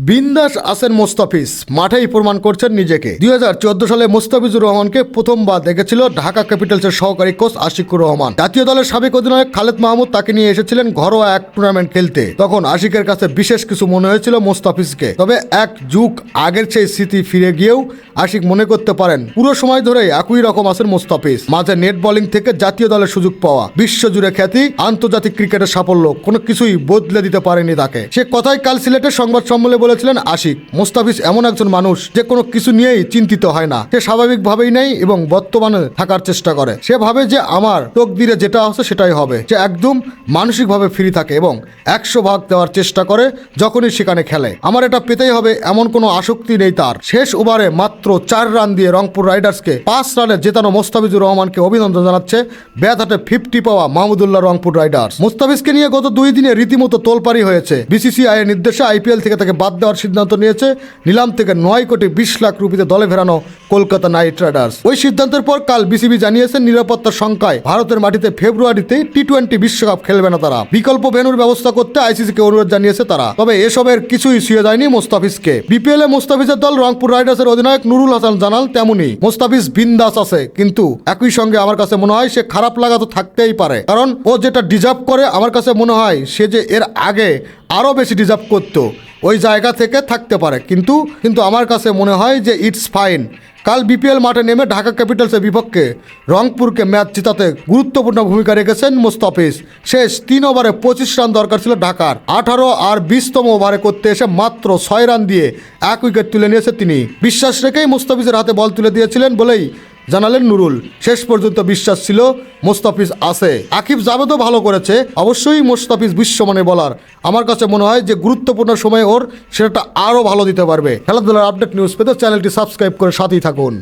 বিন্দাস আছেন মোস্তাফিজ, মাঠেই প্রমাণ করছেন নিজেকে। 2014 সালে মোস্তাফিজুর রহমানকে প্রথমবার দেখেছিল ঢাকা ক্যাপিটালসের সহকারী কোচ আশিকুর রহমান। জাতীয় দলের সাবেক অধিনায়ক খালেদ মাহমুদ তাকে নিয়ে এসেছিলেন ঘরোয়া এক টুর্নামেন্ট খেলতে। তখন আশিকের কাছে বিশেষ কিছু মনে হয়েছিল মোস্তাফিজকে। তবে এক যুগ আগের সেই স্মৃতি ফিরে গিয়েও আশিক মনে করতে পারেন পুরো সময় ধরে একই রকম আছেন মোস্তাফিজ। মাঝে নেট বোলিং থেকে জাতীয় দলের সুযোগ পাওয়া, বিশ্বজুড়ে খ্যাতি, আন্তর্জাতিক ক্রিকেটের সাফল্য কোনো কিছুই বদলে দিতে পারেনি তাকে। সে কথাই কাল সিলেটের সংবাদ সম্মেলনে বলেছিলেন আশিক। মোস্তাফিজ এমন একজন মানুষ যে কোনো কিছু নিয়েই চিন্তিত হয় না। সে স্বাভাবিকভাবেই নেই এবং বর্তমানে থাকার চেষ্টা করে। সে ভাবে যে আমার তকদিরে যেটা আছে সেটাই হবে। সে একদম মানসিকভাবে ফ্রি থাকে এবং 100 ভাগ দেওয়ার চেষ্টা করে যখনই সেখানে খেলে। আমার এটা পেতেই হবে এমন কোনো আসক্তি নেই তার। শেষ ওভারে মাত্র 4 রান দিয়ে রংপুর রাইডার্সকে 5 রানে জেতানো মোস্তাফিজুর রহমানকে অভিনন্দন জানাচ্ছে ব্যাট হাতে 50 পাওয়া মাহমুদুল্লাহ রংপুর রাইডার্স। মোস্তাফিজকে নিয়ে গত 2 দিনে রীতিমতো তোলপাড়ি হয়েছে। বিসিসিআই এর নির্দেশে আইপিএল থেকে তাকে বাদ দেওয়ার সিদ্ধান্ত নিয়েছে নিলাম থেকে 9,20,00,000 রুপিতে দলে ফেরানো কলকাতা নাইট রাইডার্স। ওই সিদ্ধান্তের পর কাল বিসিবি জানিয়েছে নিরাপত্তার শঙ্কায় ভারতের মাটিতে ফেব্রুয়ারিতেই টি-20 বিশ্বকাপ খেলবে না তারা। বিকল্প ভেন্যুর ব্যবস্থা করতে আইসিসিকে অনুরোধ জানিয়েছে তারা। তবে এসবের কিছুই ছুঁয়ে যায়নি মোস্তাফিজকে। বিপিএল এ মোস্তাফিজের দল রংপুর রাইডার্সের অধিনায়ক নুরুল হাসান জানাল তেমনি মোস্তাফিজ বিন্দাস আছে, কিন্তু একই সঙ্গে আমার কাছে মনে হয় সে খারাপ লাগা তো থাকতেই পারে, কারণ ও যেটা ডিজার্ভ করে আমার কাছে মনে হয় সে যে এর আগে আরও বেশি ডিজার্ভ করতো, ওই জায়গা থেকে থাকতে পারে। কিন্তু আমার কাছে মনে হয় যে ইটস ফাইন। কাল বিপিএল মাঠে নেমে ঢাকা ক্যাপিটালসের বিপক্ষে রংপুরকে ম্যাচ জেতাতে গুরুত্বপূর্ণ ভূমিকা রেখেছেন মোস্তাফিজ। শেষ 3 ওভারে 25 রান দরকার ছিল ঢাকার। 18 আর 20তম ওভারে করতে এসে মাত্র 6 রান দিয়ে 1 উইকেট তুলে নিয়েছে তিনি। বিশ্বাস রেখেই মোস্তাফিজের হাতে বল তুলে দিয়েছিলেন বলেই জানালেন নুরুল। শেষ পর্যন্ত বিশ্বাস ছিল মোস্তাফিজ আছে। আকিব জাভেদও ভালো করেছে। অবশ্যই মোস্তাফিজ বিশ্বমানের বলার। আমার কাছে মনে হয় যে গুরুত্বপূর্ণ সময়ে ওর সেটা আরও ভালো দিতে পারবে। খেলাধুলার আপডেট নিউজ পেতে চ্যানেলটি সাবস্ক্রাইব করে সাথেই থাকুন।